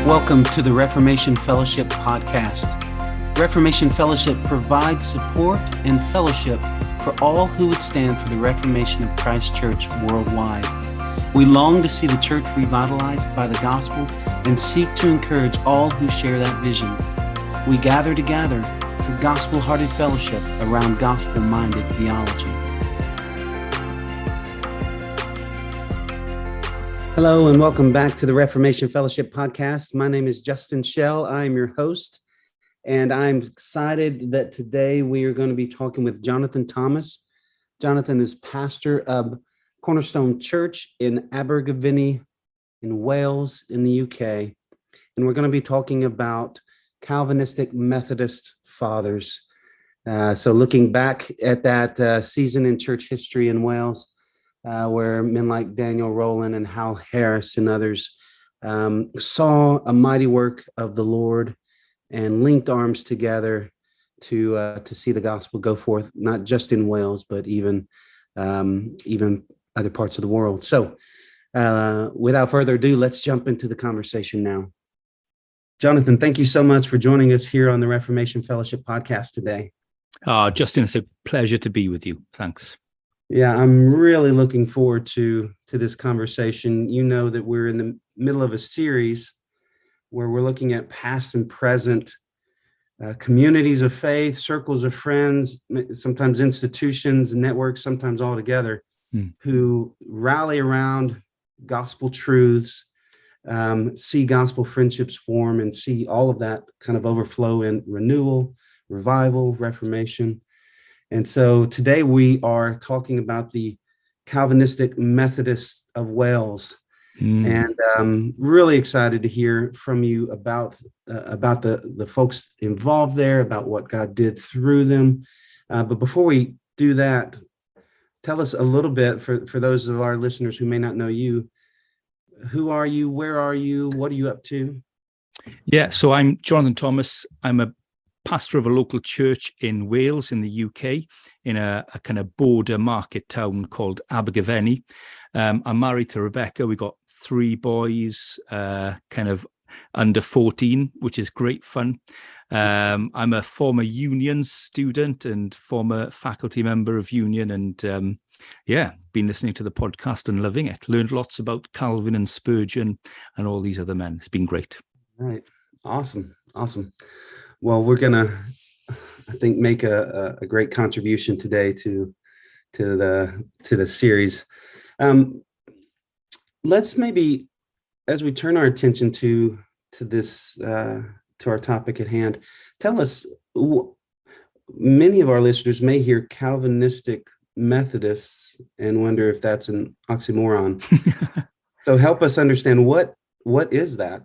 Welcome to the Reformation Fellowship Podcast. Reformation Fellowship provides support and fellowship for all who would stand for the reformation of Christ Church worldwide. We long to see the church revitalized by the gospel and seek to encourage all who share that vision. We gather together for gospel-hearted fellowship around gospel-minded theology. Hello and welcome back to the Reformation Fellowship Podcast. My name is Justin Schell. I am your host, and I'm excited that today we are going to be talking with Jonathan Thomas. Jonathan is pastor of Cornerstone Church in Abergavenny in Wales in the UK, and we're going to be talking about Calvinistic Methodist fathers. So looking back at that season in church history in Wales, where men like Daniel Rowland and Hal Harris and others saw a mighty work of the Lord and linked arms together to see the gospel go forth, not just in Wales, but even other parts of the world. So without further ado, let's jump into the conversation now. Jonathan, thank you so much for joining us here on the Reformation Fellowship Podcast today. Justin, it's a pleasure to be with you. Thanks. Yeah, I'm really looking forward to this conversation. You know that we're in the middle of a series where we're looking at past and present communities of faith, circles of friends, sometimes institutions, networks, sometimes all together, who rally around gospel truths, see gospel friendships form, and see all of that kind of overflow in renewal, revival, reformation. And so today we are talking about the Calvinistic Methodists of Wales, and I'm really excited to hear from you about the folks involved there, about what God did through them. But before we do that, tell us a little bit for those of our listeners who may not know you. Who are you? Where are you? What are you up to? Yeah, so I'm Jonathan Thomas. I'm a pastor of a local church in Wales in the UK, in a kind of border market town called Abergavenny. I'm married to Rebecca. We got 3 boys, kind of under 14, which is great fun. I'm a former Union student and former faculty member of Union, and been listening to the podcast and loving it. Learned lots about Calvin and Spurgeon and all these other men. It's been great. Right. Awesome. Well, we're gonna, I think, make a great contribution today to the series. Let's maybe, as we turn our attention to this to our topic at hand, tell us. Many of our listeners may hear Calvinistic Methodists and wonder if that's an oxymoron. So help us understand what is that.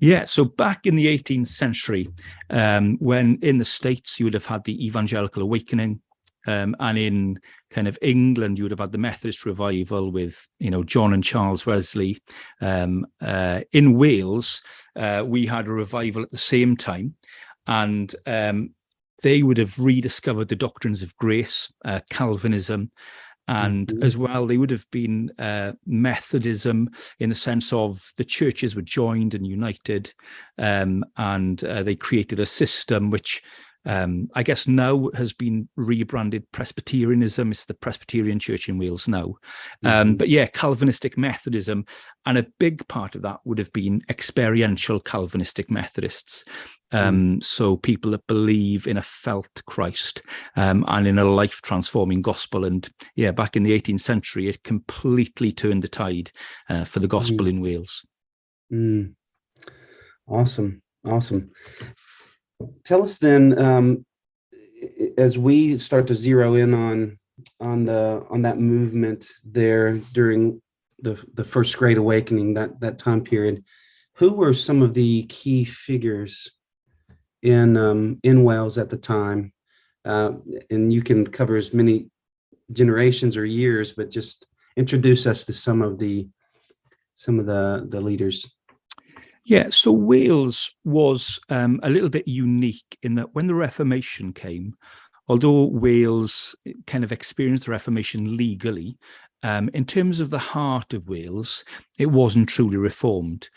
Yeah, so back in the 18th century, when in the States you would have had the Evangelical Awakening, and in kind of England you would have had the Methodist Revival with, John and Charles Wesley. In Wales, we had a revival at the same time, and they would have rediscovered the doctrines of grace, Calvinism. And as well, they would have been Methodism in the sense of the churches were joined and united, and they created a system which I guess now has been rebranded Presbyterianism. It's the Presbyterian Church in Wales now. But yeah, Calvinistic Methodism, and a big part of that would have been experiential Calvinistic Methodists. So people that believe in a felt Christ and in a life-transforming gospel. And yeah, back in the 18th century, it completely turned the tide for the gospel in Wales. Awesome. Tell us then, as we start to zero in on that movement there during the First Great Awakening, that time period, who were some of the key figures in Wales at the time? And you can cover as many generations or years, but just introduce us to some of the leaders. Yeah, so Wales was a little bit unique in that when the Reformation came, although Wales kind of experienced the Reformation legally, in terms of the heart of Wales, it wasn't truly reformed.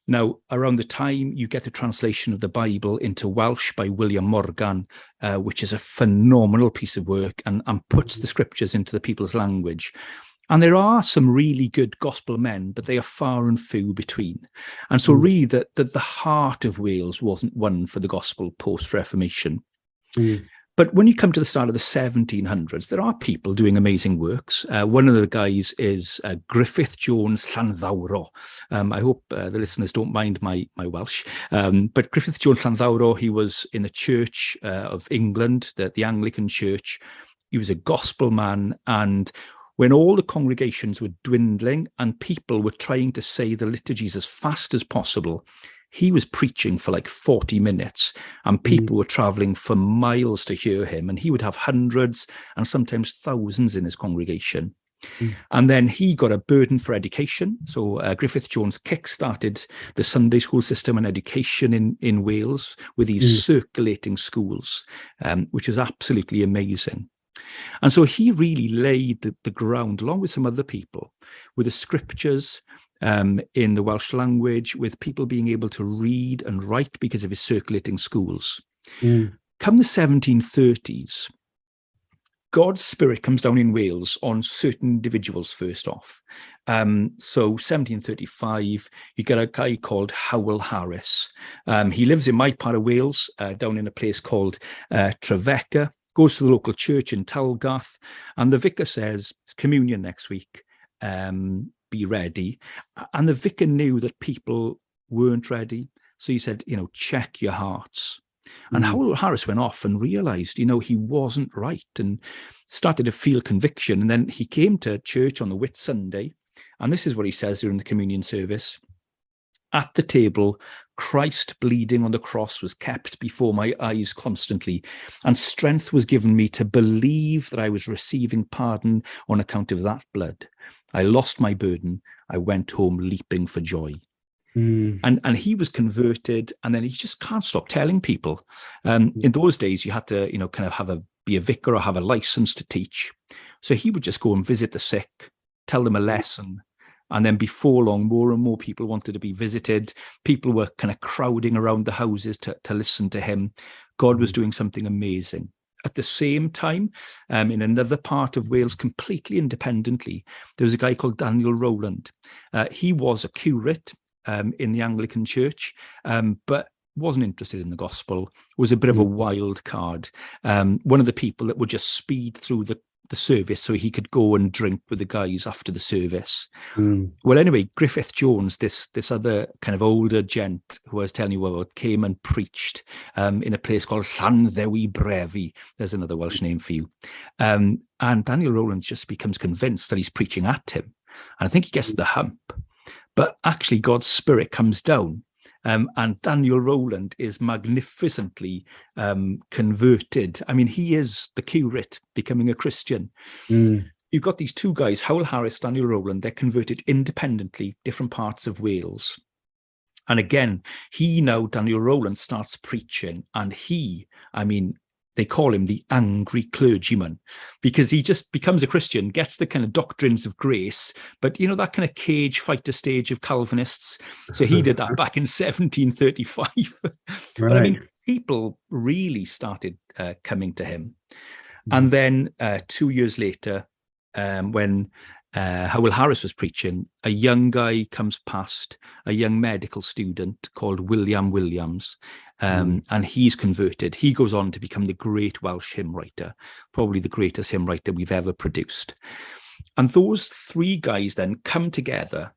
Now, around the time you get the translation of the Bible into Welsh by William Morgan, which is a phenomenal piece of work and puts the scriptures into the people's language. And there are some really good gospel men, but they are far and few between. And so really that the heart of Wales wasn't won for the gospel post-Reformation. But when you come to the start of the 1700s, there are people doing amazing works. One of the guys is Griffith Jones Llanddowro. I hope the listeners don't mind my Welsh. But Griffith Jones Llanddowro, he was in the Church of England, the Anglican Church. He was a gospel man. And when all the congregations were dwindling and people were trying to say the liturgies as fast as possible, he was preaching for like 40 minutes and people were traveling for miles to hear him. And he would have hundreds and sometimes thousands in his congregation. And then he got a burden for education. So Griffith Jones kick-started the Sunday school system and education in Wales with these circulating schools, which was absolutely amazing. And so he really laid the ground, along with some other people, with the scriptures in the Welsh language, with people being able to read and write because of his circulating schools. Come the 1730s, God's Spirit comes down in Wales on certain individuals first off. So 1735, you get a guy called Hywel Harris. He lives in my part of Wales, down in a place called Trevecca. Goes to the local church in Talgath, and the vicar says, it's communion next week, be ready. And the vicar knew that people weren't ready. So he said, check your hearts. And Hywel Harris went off and realized, he wasn't right and started to feel conviction. And then he came to church on the Whit Sunday. And this is what he says during the communion service. At the table, Christ bleeding on the cross was kept before my eyes constantly, and strength was given me to believe that I was receiving pardon on account of that blood. I lost my burden. I went home leaping for joy. And he was converted, and then he just can't stop telling people. In those days, you had to, kind of be a vicar or have a license to teach. So he would just go and visit the sick, tell them a lesson. And then before long, more and more people wanted to be visited. People were kind of crowding around the houses to listen to him. God was doing something amazing. At the same time, in another part of Wales, completely independently, there was a guy called Daniel Rowland. He was a curate in the Anglican Church, but wasn't interested in the gospel, was a bit of a wild card. One of the people that would just speed through the service so he could go and drink with the guys after the service. Well, anyway, Griffith Jones, this other kind of older gent who I was telling you about, came and preached in a place called Llanddewi Brefi. There's another Welsh name for you. And Daniel Rowland just becomes convinced that he's preaching at him. And I think he gets the hump. But actually, God's Spirit comes down. And Daniel Rowland is magnificently converted. I mean, he is the curate becoming a Christian. You've got these two guys, Hywel Harris, Daniel Rowland, they're converted independently, different parts of Wales. And again, Daniel Rowland starts preaching, and they call him the angry clergyman, because he just becomes a Christian, gets the kind of doctrines of grace, but that kind of cage fighter stage of Calvinists. So he did that back in 1735. But people really started coming to him. And then 2 years later, when Hywel Harris was preaching, a young guy comes past, a young medical student called William Williams, and he's converted. He goes on to become the great Welsh hymn writer, probably the greatest hymn writer we've ever produced. And those three guys then come together,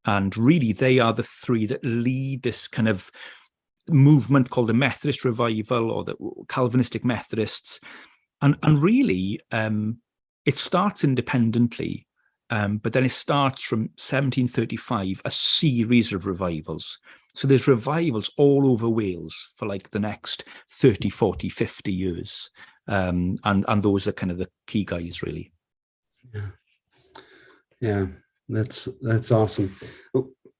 and really they are the three that lead this kind of movement called the Methodist Revival or the Calvinistic Methodists. And really, it starts independently, but then it starts from 1735, a series of revivals. So there's revivals all over Wales for like the next 30, 40, 50 years. And those are kind of the key guys, really. Yeah, that's awesome.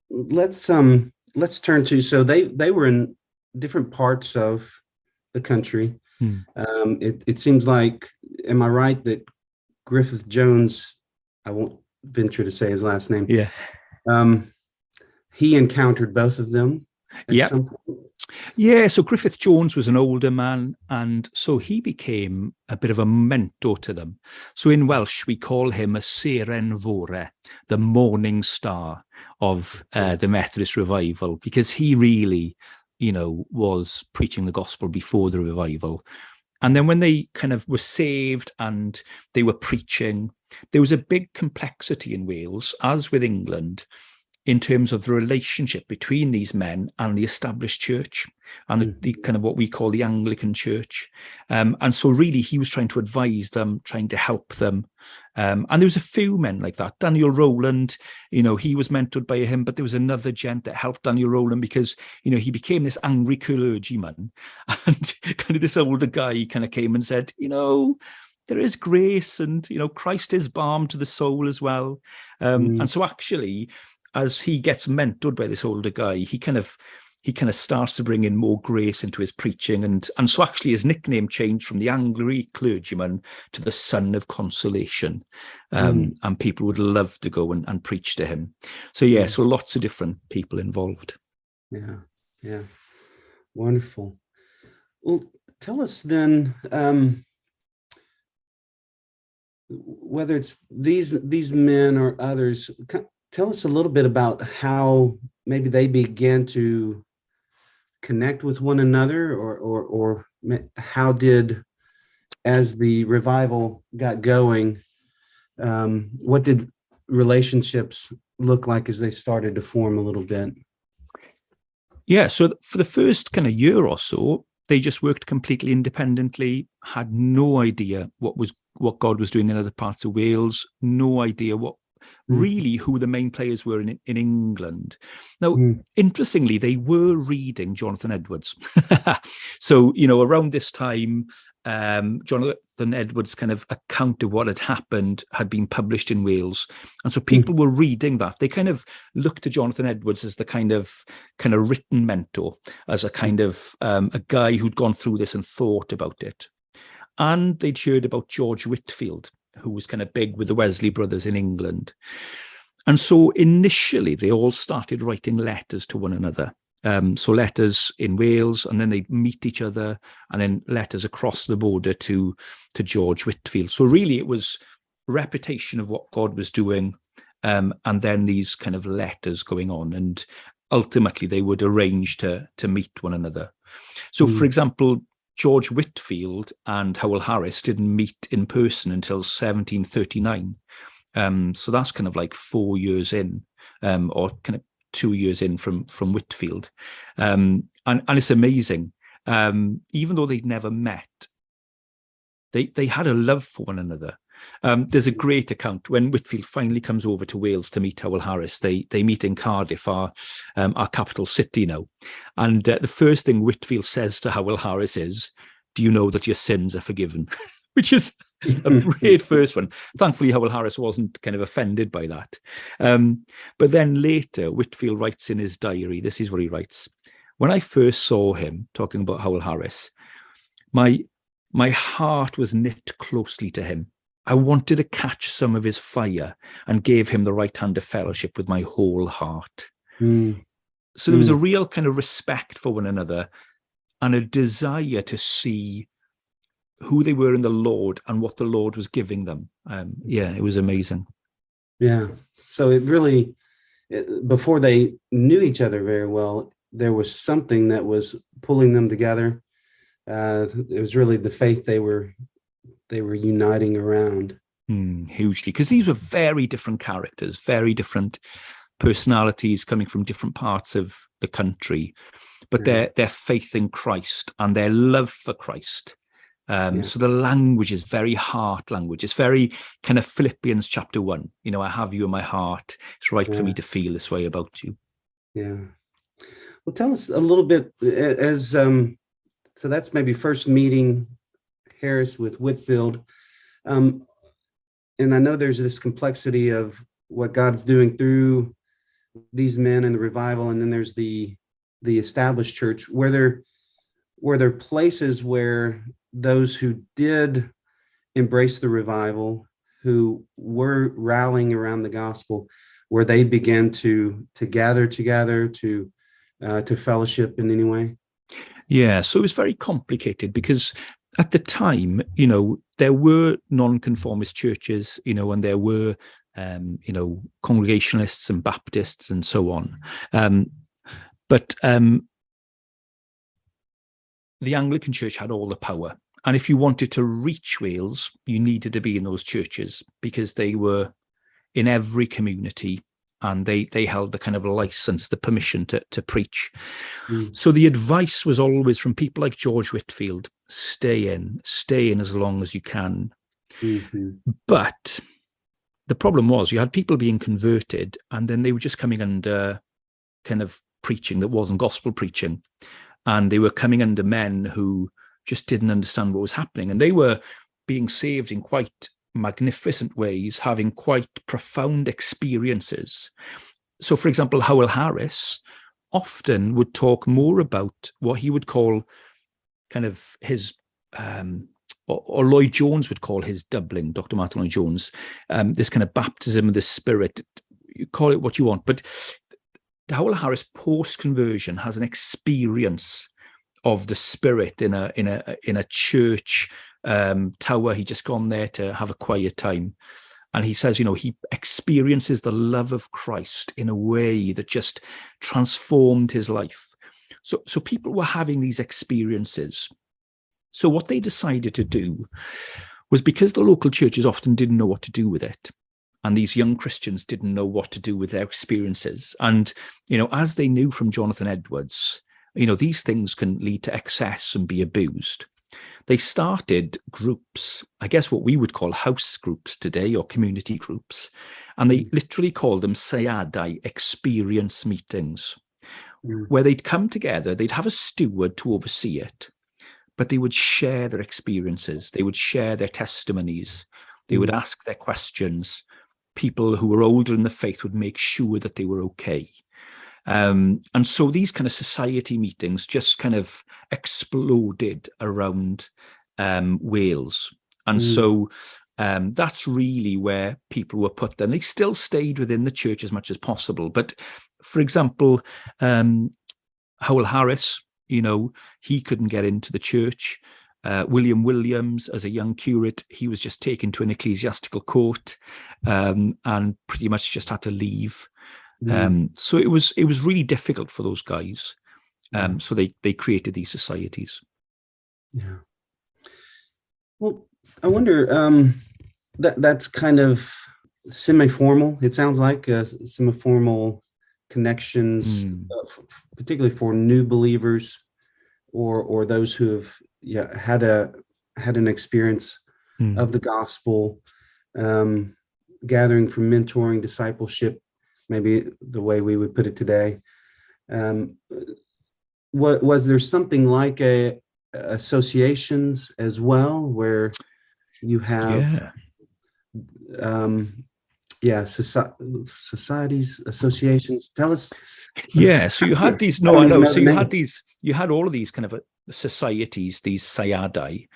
Let's turn to, so they were in different parts of the country. It seems like, am I right that Griffith Jones, I won't venture to say his last name. Yeah. he encountered both of them at Yeah. some point. Yeah, so Griffith Jones was an older man, and so he became a bit of a mentor to them. So in Welsh, we call him a seren fore, the morning star of the Methodist revival, because he really, was preaching the gospel before the revival. And then when they kind of were saved and they were preaching, there was a big complexity in Wales, as with England, in terms of the relationship between these men and the established church and the kind of what we call the Anglican church. And so really he was trying to advise them, trying to help them. And there was a few men like that. Daniel Rowland, he was mentored by him, but there was another gent that helped Daniel Rowland because, he became this angry clergyman, and kind of this older guy kind of came and said, there is grace, and, Christ is balm to the soul as well. And so actually, as he gets mentored by this older guy, he kind of starts to bring in more grace into his preaching, and so actually his nickname changed from the angry clergyman to the son of consolation, and people would love to go and preach to him. So so lots of different people involved. Yeah, wonderful. Well, tell us then, whether it's these men or others. Tell us a little bit about how maybe they began to connect with one another, or how did, as the revival got going, what did relationships look like as they started to form a little bit? Yeah, so for the first kind of year or so, they just worked completely independently, had no idea what God was doing in other parts of Wales, no idea really who the main players were in England. Now, interestingly, they were reading Jonathan Edwards. So, around this time, Jonathan Edwards' kind of account of what had happened had been published in Wales. And so people were reading that. They kind of looked to Jonathan Edwards as the kind of written mentor, as a kind of a guy who'd gone through this and thought about it. And they'd heard about George Whitefield, who was kind of big with the Wesley brothers in England. And so initially they all started writing letters to one another. So letters in Wales, and then they'd meet each other, and then letters across the border to George Whitefield. So really it was repetition of what God was doing, and then these kind of letters going on. And ultimately they would arrange to meet one another. So for example, George Whitefield and Howell Harris didn't meet in person until 1739. So that's kind of like 4 years in, or kind of 2 years in from Whitefield. And it's amazing. Even though they'd never met, they had a love for one another. There's a great account when Whitefield finally comes over to Wales to meet Howell Harris. They meet in Cardiff, our capital city now. And the first thing Whitefield says to Howell Harris is, "Do you know that your sins are forgiven?" Which is a great first one. Thankfully, Howell Harris wasn't kind of offended by that. But then later, Whitefield writes in his diary, this is what he writes: "When I first saw him," talking about Howell Harris, my heart was knit closely to him. I wanted to catch some of his fire and gave him the right hand of fellowship with my whole heart." So there was a real kind of respect for one another and a desire to see who they were in the Lord and what the Lord was giving them. It was amazing. Yeah. So it really, before they knew each other very well, there was something that was pulling them together. It was really the faith they were uniting around. Hugely, because these were very different characters, very different personalities coming from different parts of the country, but their faith in Christ and their love for Christ. So the language is very heart language. It's very kind of Philippians chapter 1. I have you in my heart. It's right for me to feel this way about you. Yeah. Well, tell us a little bit so that's maybe first meeting Harris with Whitefield. And I know there's this complexity of what God's doing through these men in the revival. And then there's the established church. Were there places where those who did embrace the revival, who were rallying around the gospel, where they began to gather together to fellowship in any way? Yeah, so it was very complicated because at the time, there were non-conformist churches, and there were, Congregationalists and Baptists and so on. But the Anglican Church had all the power. And if you wanted to reach Wales, you needed to be in those churches because they were in every community and they held the kind of license, the permission to preach. So the advice was always from people like George Whitefield, stay in as long as you can. But the problem was you had people being converted and then they were just coming under kind of preaching that wasn't gospel preaching. And they were coming under men who just didn't understand what was happening. And they were being saved in quite magnificent ways, having quite profound experiences. So, for example, Howell Harris often would talk more about what he would call kind of his, or Lloyd Jones would call his doubling, Dr. Martin Lloyd Jones, this kind of baptism of the Spirit. You call it what you want, but Howell Harris post-conversion has an experience of the Spirit in a church tower. He just gone there to have a quiet time. And he says, he experiences the love of Christ in a way that just transformed his life. So people were having these experiences. So what they decided to do was, because the local churches often didn't know what to do with it, and these young Christians didn't know what to do with their experiences. And, as they knew from Jonathan Edwards, these things can lead to excess and be abused. They started groups, I guess what we would call house groups today, or community groups. And they literally called them Sayadai, experience meetings, where they'd come together, they'd have a steward to oversee it, but they would share their experiences. They would share their testimonies. They would ask their questions. People who were older in the faith would make sure that they were okay. And so these kind of society meetings just kind of exploded around Wales. And so that's really where people were put there. They still stayed within the church as much as possible. But for example, Howell Harris, he couldn't get into the church. William Williams, as a young curate, he was just taken to an ecclesiastical court and pretty much just had to leave. So it was really difficult for those guys. So they created these societies. Yeah. Well, I wonder, that's kind of semi-formal. It sounds like semi-formal connections, particularly for new believers or those who have had an experience of the gospel, gathering from mentoring, discipleship, maybe the way we would put it today. Was there something like associations as well, where you have societies, associations? Tell us. Yeah, so you had these. No, I know. So you had all of these kind of societies, these Sayadai,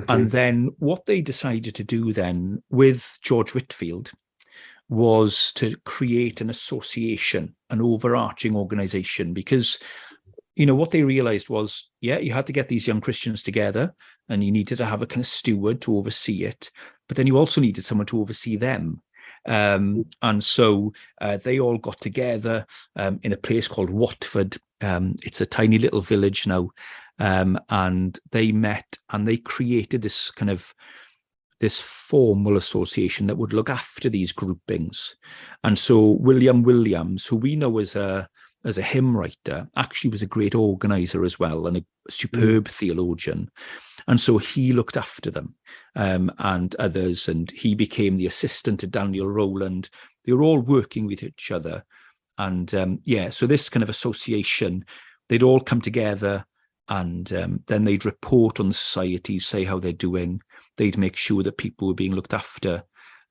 and then what they decided to do then with George Whitefield was to create an association, an overarching organization, because what they realized was, you had to get these young Christians together and you needed to have a kind of steward to oversee it, but then you also needed someone to oversee them. And so they all got together in a place called Watford. It's a tiny little village now. And they met and they created this kind of this formal association that would look after these groupings. And so William Williams, who we know as a hymn writer, actually was a great organizer as well and a superb theologian. And so he looked after them and others, and he became the assistant to Daniel Rowland. They were all working with each other. And so this kind of association, they'd all come together and then they'd report on the societies, say how they're doing. They'd make sure that people were being looked after.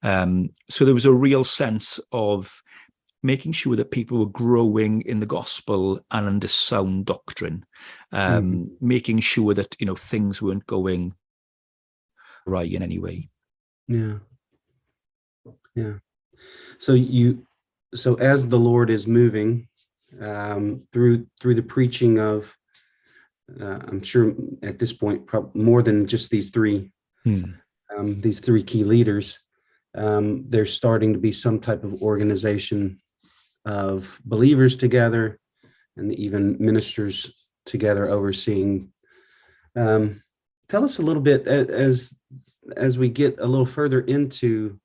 So there was a real sense of making sure that people were growing in the gospel and under sound doctrine, making sure that, things weren't going right in any way. Yeah. Yeah. So you so as the Lord is moving through the preaching of, I'm sure at this point, more than just these three key leaders, there's starting to be some type of organization of believers together and even ministers together overseeing. Tell us a little bit as we get a little further into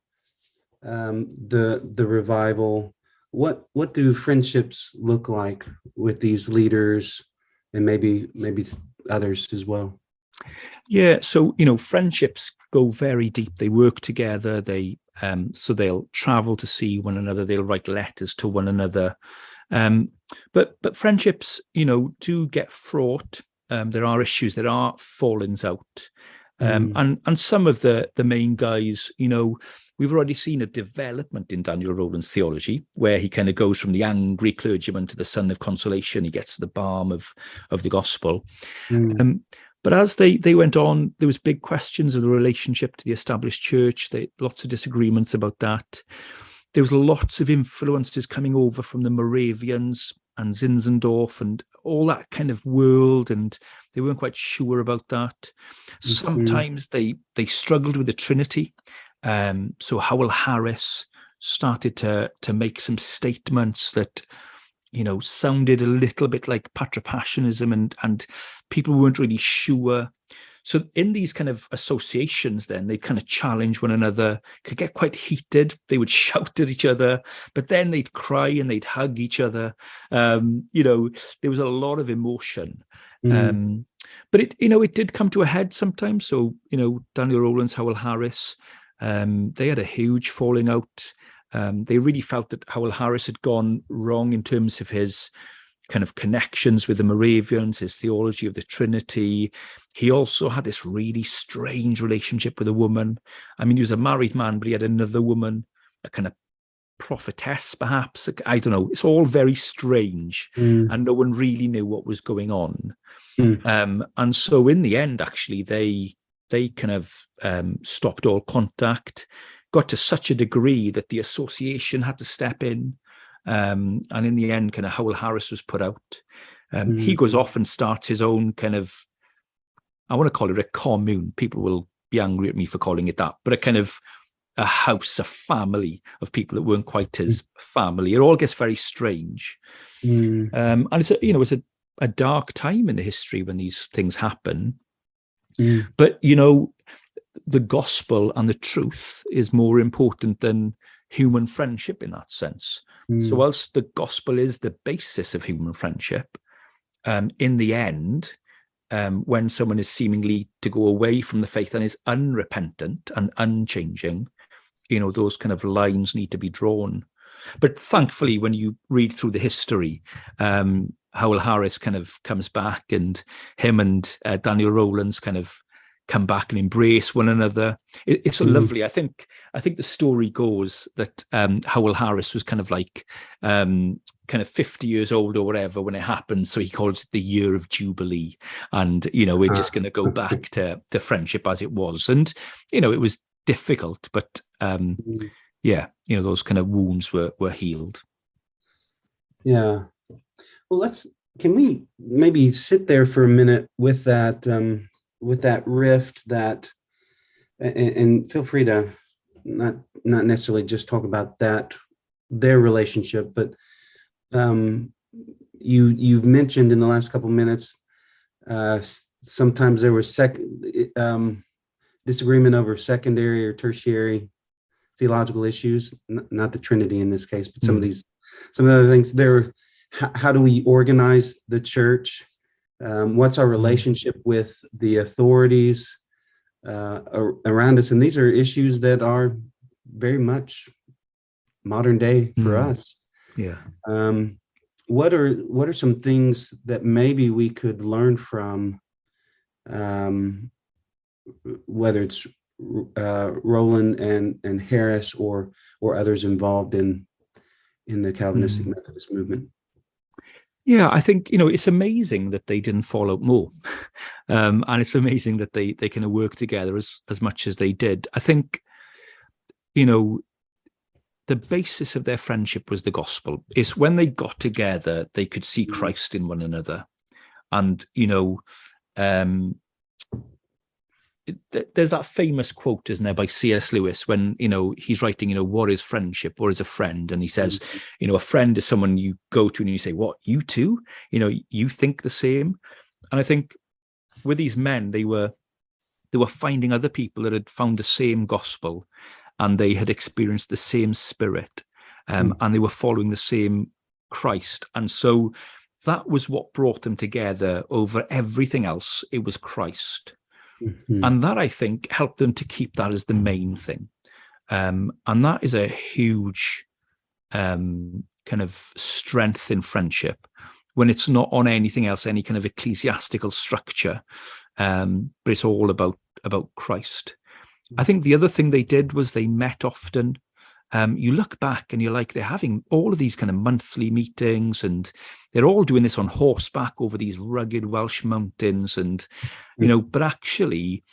the revival. What do friendships look like with these leaders and maybe others as well? Yeah, so friendships go very deep. They work together. So they'll travel to see one another. They'll write letters to one another. But friendships, do get fraught. There are issues. There are fallings out. And some of the main guys, we've already seen a development in Daniel Rowland's theology, where he kind of goes from the angry clergyman to the son of consolation. He gets the balm of the gospel. But as they went on, there was big questions of the relationship to the established church. Lots of disagreements about that. There was lots of influences coming over from the Moravians and Zinzendorf and all that kind of world, and they weren't quite sure about that. Sometimes they struggled with the Trinity. So Howell Harris started to make some statements that sounded a little bit like patripassionism, and people weren't really sure. So in these kind of associations, then they kind of challenge one another, could get quite heated. They would shout at each other, but then they'd cry and they'd hug each other. There was a lot of emotion. But it did come to a head sometimes. So, Daniel Rowland's, Howell Harris, they had a huge falling out. They really felt that Howell Harris had gone wrong in terms of his kind of connections with the Moravians, his theology of the Trinity. He also had this really strange relationship with a woman. I mean, he was a married man, but he had another woman, a kind of prophetess, perhaps. I don't know. It's all very strange, and no one really knew what was going on. And so in the end, actually, they kind of stopped all contact, got to such a degree that the association had to step in. And in the end, kind of Howell Harris was put out. He goes off and starts his own kind of, I want to call it a commune. People will be angry at me for calling it that, but a kind of a house, a family of people that weren't quite his family. It all gets very strange. And it's a dark time in the history when these things happen. But, the gospel and the truth is more important than human friendship in that sense. So whilst the gospel is the basis of human friendship, in the end, when someone is seemingly to go away from the faith and is unrepentant and unchanging, those kind of lines need to be drawn. But thankfully, when you read through the history, Howell Harris kind of comes back, and him and Daniel Rowland's kind of come back and embrace one another. It's lovely. I think the story goes that Howell Harris was kind of like kind of 50 years old or whatever when it happened, so he calls it the year of Jubilee, and we're just going to go back to friendship as it was. And it was difficult, but those kind of wounds were healed. Yeah. Well, can we maybe sit there for a minute with that rift, and feel free to not necessarily just talk about their relationship, but you've mentioned in the last couple of minutes, sometimes there was disagreement over secondary or tertiary theological issues, not the Trinity in this case, but some of the other things. How do we organize the church? What's our relationship with the authorities around us? And these are issues that are very much modern day for us. Yeah. What are some things that maybe we could learn from, whether it's Rowland and Harris or others involved in the Calvinistic Methodist movement? Yeah, I think, it's amazing that they didn't fall out more. And it's amazing that they kind of work together as much as they did. I think, the basis of their friendship was the gospel. It's when they got together, they could see Christ in one another. And, there's that famous quote, isn't there, by C.S. Lewis, when, he's writing, what is friendship? What is a friend? And he says, a friend is someone you go to and you say, what, you too? You think the same? And I think with these men, they were finding other people that had found the same gospel, and they had experienced the same Spirit, and they were following the same Christ. And so that was what brought them together over everything else. It was Christ. And that, I think, helped them to keep that as the main thing. And that is a huge kind of strength in friendship, when it's not on anything else, any kind of ecclesiastical structure, but it's all about Christ. I think the other thing they did was they met often. You look back and you're like, they're having all of these kind of monthly meetings, and they're all doing this on horseback over these rugged Welsh mountains. And, but actually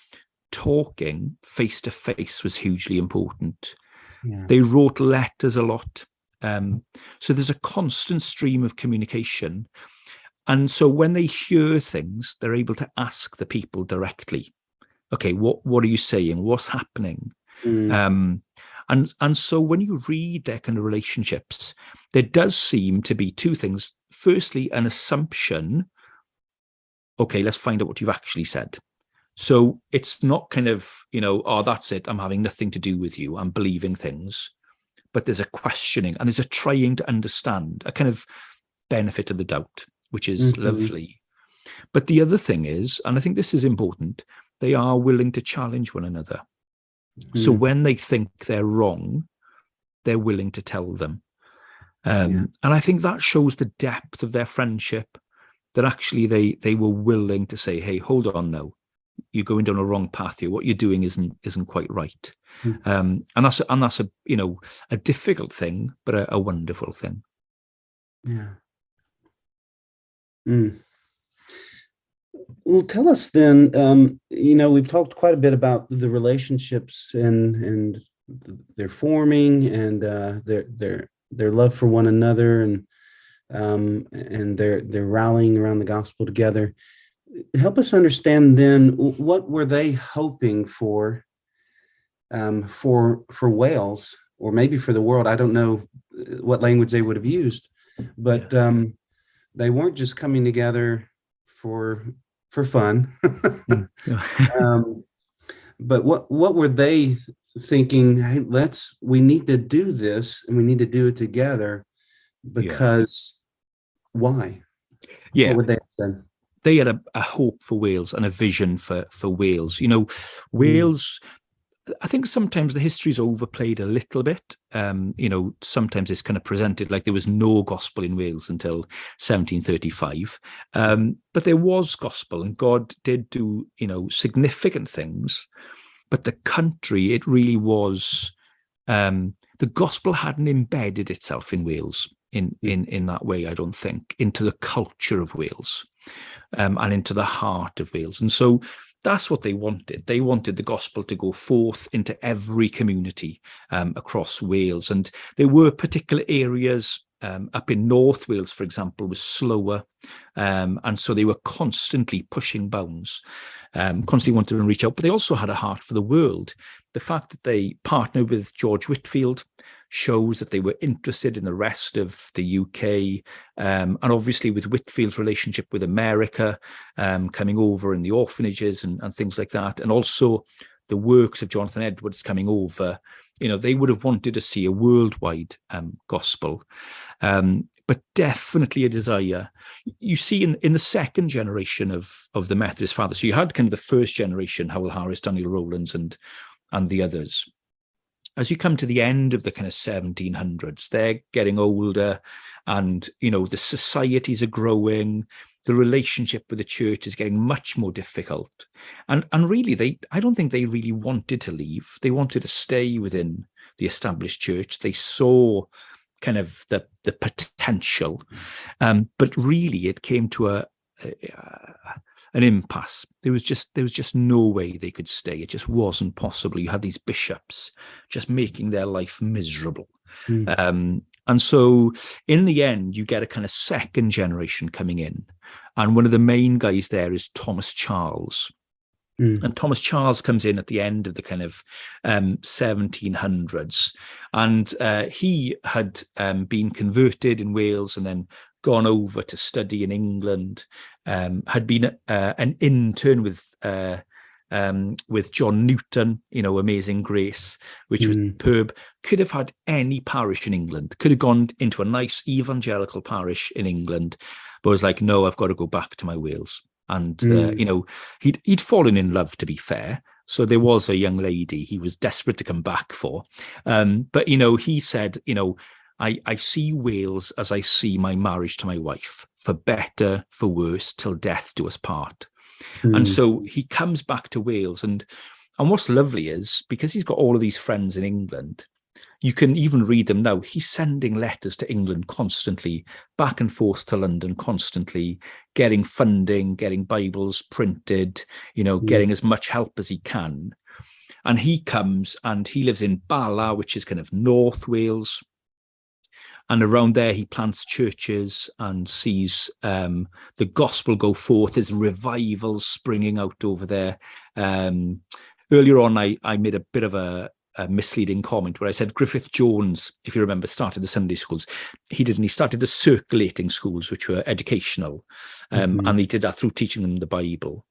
talking face to face was hugely important. Yeah. They wrote letters a lot. So there's a constant stream of communication. And so when they hear things, they're able to ask the people directly, okay, what are you saying? What's happening? And so when you read their kind of relationships, there does seem to be two things. Firstly, an assumption, okay, let's find out what you've actually said. So it's not kind of, oh, that's it, I'm having nothing to do with you, I'm believing things. But there's a questioning and there's a trying to understand, a kind of benefit of the doubt, which is lovely. But the other thing is, and I think this is important, they are willing to challenge one another. So when they think they're wrong, they're willing to tell them. And I think that shows the depth of their friendship, that actually they were willing to say, hey, hold on now, you're going down a wrong path here. What you're doing isn't quite right. And that's a difficult thing, but a wonderful thing. Yeah. Well, tell us then, we've talked quite a bit about the relationships and their forming and their love for one another and their rallying around the gospel together. Help us understand then, what were they hoping for Wales, or maybe for the world? I don't know what language they would have used, but they weren't just coming together for fun. But what were they thinking? Hey, we need to do this, and we need to do it together, because why? Yeah. What would they have said? They had a hope for Wales and a vision for Wales. Wales, I think sometimes the history is overplayed a little bit. Sometimes it's kind of presented like there was no gospel in Wales until 1735. But there was gospel, and God did do, significant things. But the country, it really was, the gospel hadn't embedded itself in Wales in that way, I don't think, into the culture of Wales. And into the heart of Wales. And so that's what they wanted. They wanted the gospel to go forth into every community across Wales. And there were particular areas up in North Wales, for example, was slower. And so they were constantly pushing bounds, constantly wanted to reach out. But they also had a heart for the world. The fact that they partnered with George Whitefield shows that they were interested in the rest of the UK, and obviously with Whitefield's relationship with America, coming over in the orphanages and things like that, and also the works of Jonathan Edwards coming over, they would have wanted to see a worldwide gospel, but definitely a desire. You see in the second generation of the Methodist fathers, so you had kind of the first generation, Howell Harris, Daniel Rowlands, and the others. As you come to the end of the kind of 1700s, they're getting older, and the societies are growing. The relationship with the church is getting much more difficult, and really, I don't think they really wanted to leave. They wanted to stay within the established church. They saw kind of the potential, but really, it came to an impasse. There was just no way they could stay. It just wasn't possible. You had these bishops just making their life miserable. And so in the end, you get a kind of second generation coming in. And one of the main guys there is Thomas Charles. And Thomas Charles comes in at the end of the kind of 1700s. And he had been converted in Wales and then gone over to study in England, had been an intern with John Newton, Amazing Grace, which was superb. Could have had any parish in England, could have gone into a nice evangelical parish in England, but was like, no, I've got to go back to my Wales. And, he'd fallen in love, to be fair. So there was a young lady he was desperate to come back for. But, he said, I see Wales as I see my marriage to my wife, for better, for worse, till death do us part. And so he comes back to Wales. And what's lovely is, because he's got all of these friends in England, you can even read them now. He's sending letters to England constantly, back and forth to London constantly, getting funding, getting Bibles printed, getting as much help as he can. And he comes and he lives in Bala, which is kind of North Wales. And around there, he plants churches and sees the gospel go forth. There's revivals springing out over there. Earlier on, I made a bit of a misleading comment where I said Griffith Jones, if you remember, started the Sunday schools. He didn't. He started the circulating schools, which were educational. And he did that through teaching them the Bible.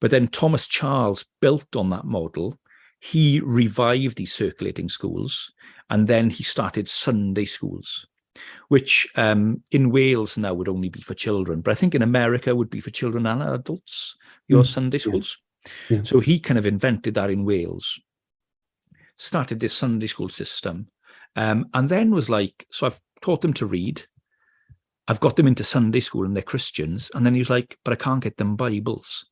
But then Thomas Charles built on that model. He revived these circulating schools. And then he started Sunday schools, which in Wales now would only be for children. But I think in America would be for children and adults, your Sunday schools. Yeah. So he kind of invented that in Wales, started this Sunday school system, and then was like, so I've taught them to read. I've got them into Sunday school and they're Christians. And then he was like, but I can't get them Bibles.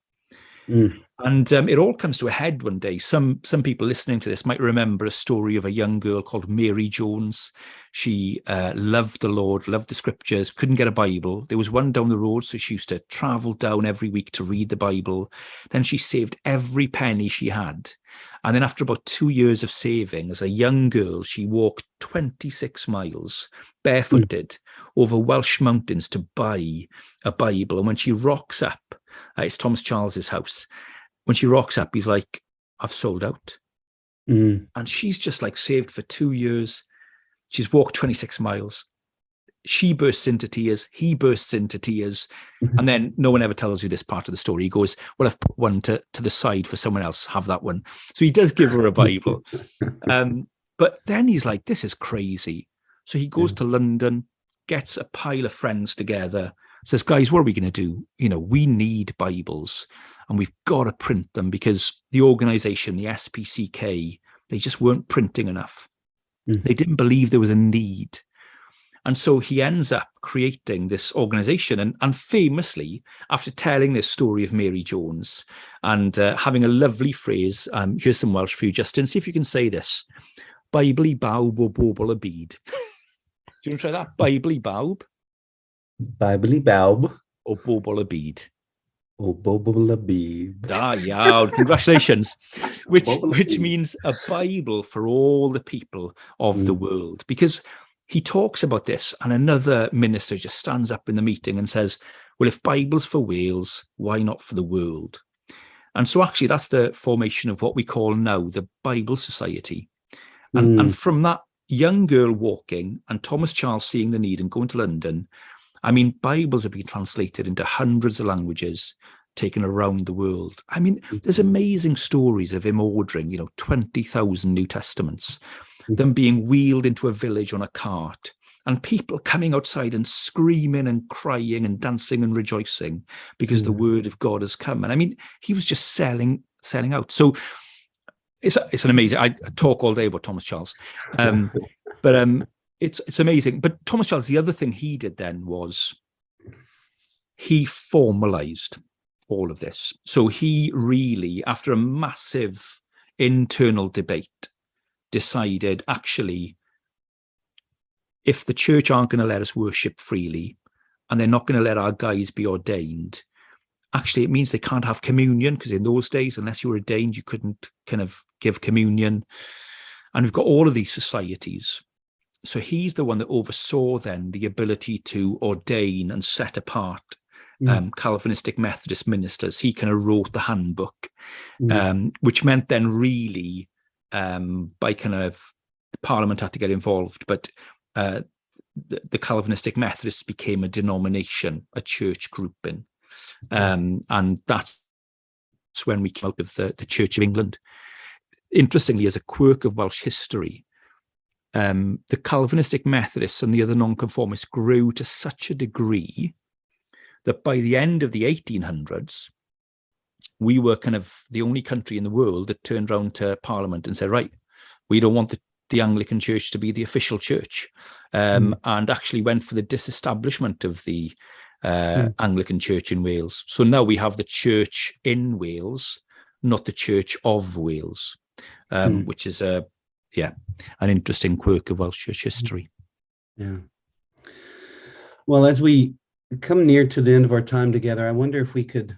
And it all comes to a head one day. Some people listening to this might remember a story of a young girl called Mary Jones. She loved the Lord, loved the scriptures, couldn't get a Bible. There was one down the road, so she used to travel down every week to read the Bible. Then she saved every penny she had. And then after about 2 years of saving, as a young girl, she walked 26 miles barefooted over Welsh mountains to buy a Bible. And when she rocks up, it's Thomas Charles's house. When she rocks up, he's like, I've sold out. And she's just like saved for 2 years. She's walked 26 miles. She bursts into tears. He bursts into tears. And then no one ever tells you this part of the story. He goes, well, I've put one to the side for someone else. Have that one. So he does give her a Bible. But then he's like, this is crazy. So he goes to London, gets a pile of friends together, says, guys, what are we going to do? We need Bibles and we've got to print them, because the organization, the SPCK, they just weren't printing enough. They didn't believe there was a need. And so he ends up creating this organization. And famously, after telling this story of Mary Jones and having a lovely phrase, here's some Welsh for you, Justin. See if you can say this. Bibli bawb o bobl y byd. Do you want to try that? Bibli bawb. Bibli bawb o bobl y byd. O bobl y byd. Da iawn, congratulations. Which means a Bible for all the people of the world. Because he talks about this, and another minister just stands up in the meeting and says, well, if Bible's for Wales, why not for the world? And so actually that's the formation of what we call now the Bible Society. And from that young girl walking and Thomas Charles seeing the need and going to London, I mean, Bibles have been translated into hundreds of languages, taken around the world. I mean, there's amazing stories of him ordering, 20,000 New Testaments, them being wheeled into a village on a cart, and people coming outside and screaming and crying and dancing and rejoicing because the word of God has come. And I mean, he was just selling out. So it's an amazing, I talk all day about Thomas Charles, but it's amazing. But Thomas Charles, the other thing he did then was he formalized all of this. So he really, after a massive internal debate, decided, actually, if the church aren't going to let us worship freely and they're not going to let our guys be ordained, actually it means they can't have communion, because in those days, unless you were ordained, you couldn't kind of give communion. And we've got all of these societies. So he's the one that oversaw then the ability to ordain and set apart Calvinistic Methodist ministers. He kind of wrote the handbook, which meant then really by kind of the Parliament had to get involved, but the Calvinistic Methodists became a denomination, a church grouping. And that's when we came out of the Church of England. Interestingly, as a quirk of Welsh history, the Calvinistic Methodists and the other nonconformists grew to such a degree that by the end of the 1800s, we were kind of the only country in the world that turned around to Parliament and said, right, we don't want the Anglican Church to be the official church, and actually went for the disestablishment of the Anglican Church in Wales. So now we have the church in Wales, not the Church of Wales, which is an interesting quirk of Welsh church history. Yeah. Well, as we come near to the end of our time together, I wonder if we could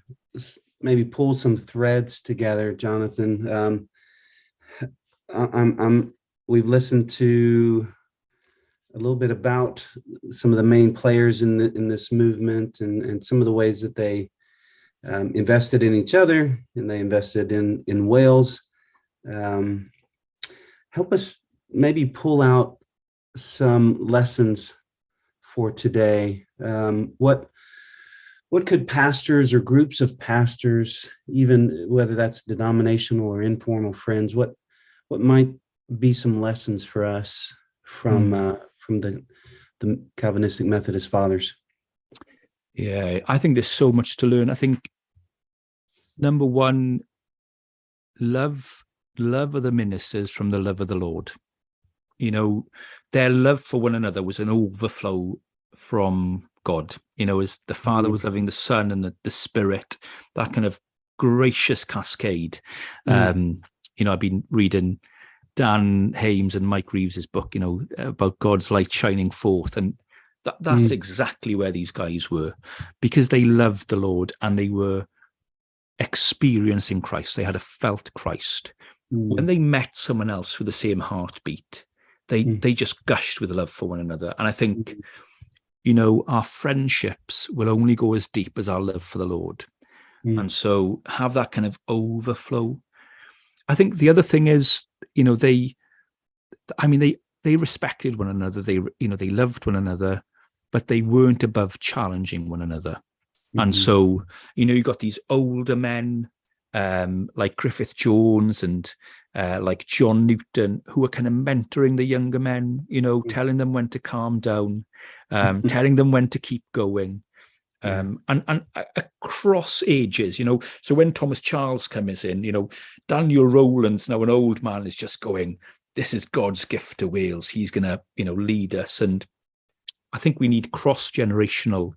maybe pull some threads together, Jonathan. We've listened to a little bit about some of the main players in this movement and some of the ways that they invested in each other and they invested in Wales. Help us maybe pull out some lessons for today. What could pastors or groups of pastors, even whether that's denominational or informal friends, what might be some lessons for us from the Calvinistic Methodist fathers? Yeah, I think there's so much to learn. I think number one, love of the ministers from the love of the Lord. You know, their love for one another was an overflow from God. You know, as the Father was loving the Son and the Spirit, that kind of gracious cascade. You know, I've been reading Dan Hames and Mike Reeves's book, you know, about God's light shining forth. And that's exactly where these guys were, because they loved the Lord and they were experiencing Christ. They had a felt Christ. When they met someone else with the same heartbeat, they just gushed with love for one another. And I think, you know, our friendships will only go as deep as our love for the Lord. And so have that kind of overflow. I think the other thing is, you know, they respected one another. They loved one another, but they weren't above challenging one another. And so, you know, you got these older men like Griffith Jones and like John Newton, who are kind of mentoring the younger men, you know, telling them when to calm down, telling them when to keep going. And across ages, you know, so when Thomas Charles comes in, you know, Daniel Rowland's now an old man, is just going, this is God's gift to Wales. He's going to, you know, lead us. And I think we need cross-generational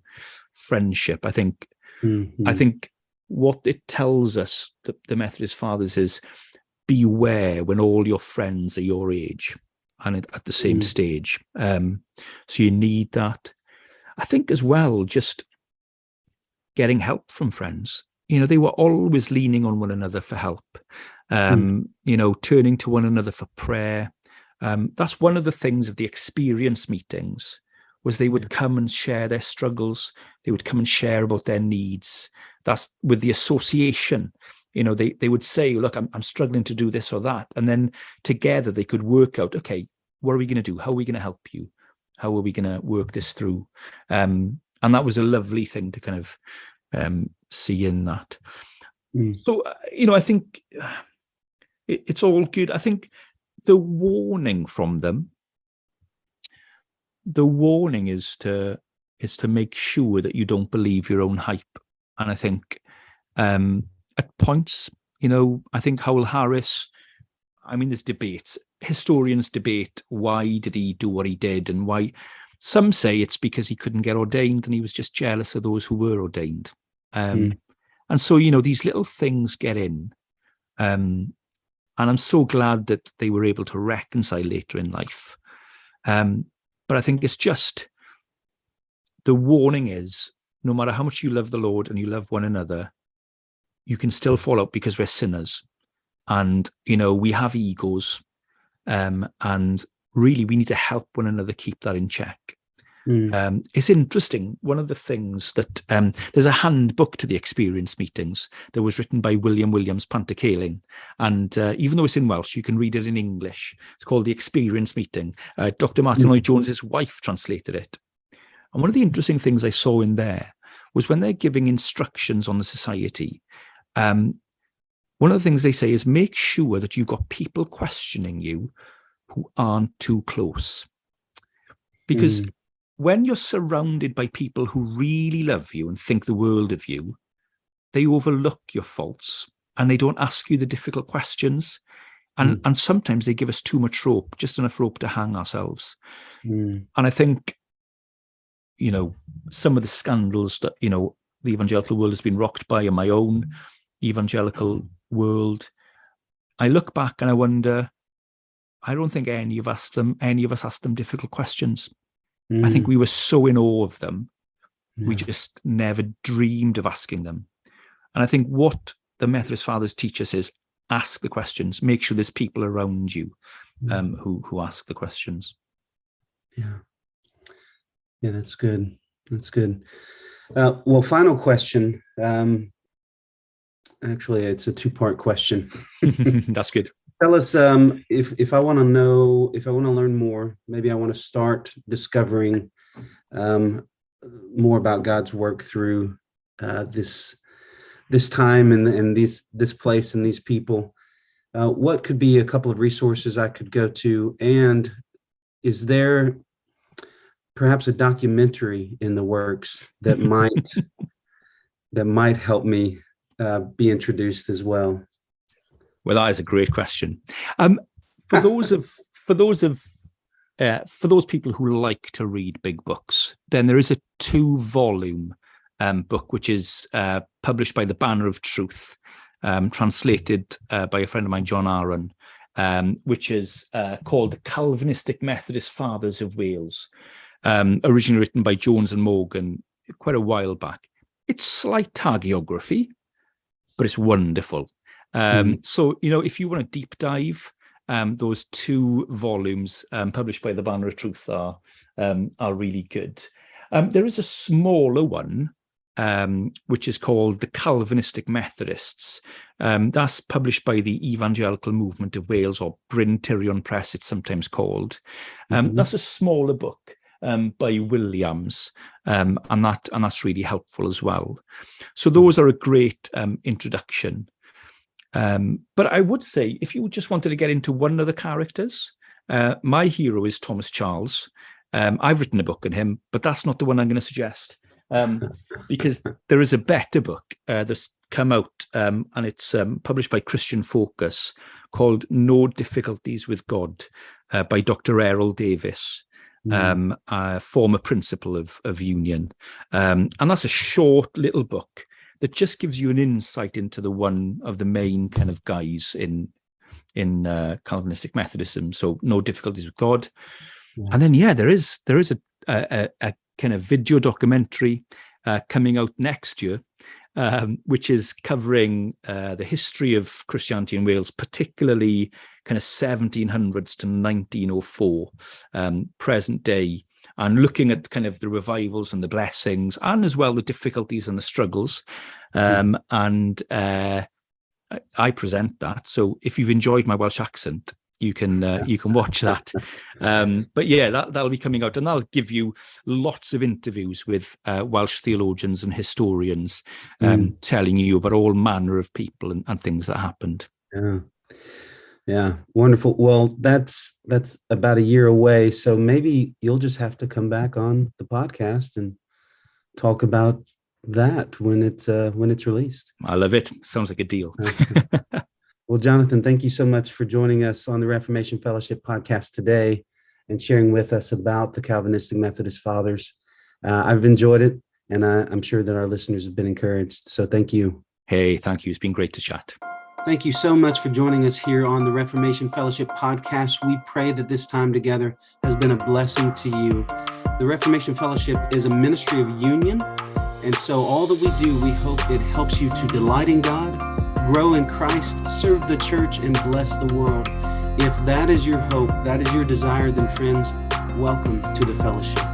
friendship. I think what it tells us, the Methodist fathers, is beware when all your friends are your age and at the same stage. So you need that. I think as well, just getting help from friends. You know, they were always leaning on one another for help, you know, turning to one another for prayer. That's one of the things of the experience meetings, was they would come and share their struggles. They would come and share about their needs. That's with the association. You know, they would say, look, I'm struggling to do this or that. And then together they could work out, okay, what are we going to do? How are we going to help you? How are we going to work this through? And that was a lovely thing to kind of see in that. So, you know, I think it's all good. I think the warning from them, the warning is to make sure that you don't believe your own hype. And I think at points, you know, I think Howell Harris, I mean, there's debates. Historians debate, why did he do what he did, and why. Some say it's because he couldn't get ordained and he was just jealous of those who were ordained. And so, you know, these little things get in. And I'm so glad that they were able to reconcile later in life. But I think it's just, the warning is, no matter how much you love the Lord and you love one another, you can still fall out because we're sinners. And, you know, we have egos. And really we need to help one another keep that in check. It's interesting. One of the things that there's a handbook to the experience meetings that was written by William Williams Pantycealing, and even though it's in Welsh, you can read it in English. It's called The Experience Meeting. Dr. Martin Lloyd-Jones's wife translated it. And one of the interesting things I saw in there was when they're giving instructions on the society, one of the things they say is make sure that you've got people questioning you who aren't too close. Because when you're surrounded by people who really love you and think the world of you, they overlook your faults and they don't ask you the difficult questions. And sometimes they give us too much rope, just enough rope to hang ourselves. And I think, some of the scandals that, the evangelical world has been rocked by in my own evangelical world, I look back and I wonder, I don't think any of us asked them difficult questions. I think we were so in awe of them. Yeah. We just never dreamed of asking them. And I think what the Methodist Fathers teach us is ask the questions, make sure there's people around you who ask the questions. Yeah. Yeah, that's good. That's good. Well, final question. Actually, it's a two-part question. That's good. Tell us if I want to learn more, maybe I want to start discovering more about God's work through this time and this place and these people. What could be a couple of resources I could go to? And is there perhaps a documentary in the works that might help me be introduced as well? Well, that is a great question. For those people who like to read big books, then there is a 2-volume book which is published by the Banner of Truth, translated by a friend of mine, John Aaron, which is called the Calvinistic Methodist Fathers of Wales, originally written by Jones and Morgan quite a while back. It's slight hagiography, but it's wonderful. So, if you want to deep dive, those 2 volumes published by the Banner of Truth are really good. There is a smaller one, which is called the Calvinistic Methodists. That's published by the Evangelical Movement of Wales, or Bryn Tirion Press, it's sometimes called. That's a smaller book by Williams, and that's really helpful as well. So those are a great introduction. But I would say, if you just wanted to get into one of the characters, my hero is Thomas Charles. I've written a book on him, but that's not the one I'm going to suggest, because there is a better book that's come out, and it's published by Christian Focus, called No Difficulties with God, by Dr. Errol Davis, former principal of Union. And that's a short little book that just gives you an insight into one of the main kind of guys in Calvinistic Methodism. So No Difficulties with God. Yeah. And then, there is a kind of video documentary coming out next year, which is covering the history of Christianity in Wales, particularly kind of 1700s to 1904, present day, and looking at kind of the revivals and the blessings, and as well the difficulties and the struggles. And I present that. So if you've enjoyed my Welsh accent, you can watch that. But that'll be coming out, and that'll give you lots of interviews with Welsh theologians and historians, telling you about all manner of people and things that happened. Yeah, wonderful. Well, that's about a year away, so maybe you'll just have to come back on the podcast and talk about that when it's released. I love it. Sounds like a deal. Well, Jonathan, thank you so much for joining us on the Reformation Fellowship Podcast today and sharing with us about the Calvinistic Methodist Fathers. I've enjoyed it, and I'm sure that our listeners have been encouraged. So thank you. Hey, thank you. It's been great to chat. Thank you so much for joining us here on the Reformation Fellowship Podcast. We pray that this time together has been a blessing to you. The Reformation Fellowship is a ministry of union, and so all that we do, we hope it helps you to delight in God, grow in Christ, serve the church, and bless the world If that is your hope, that is your desire, then friends, welcome to the fellowship.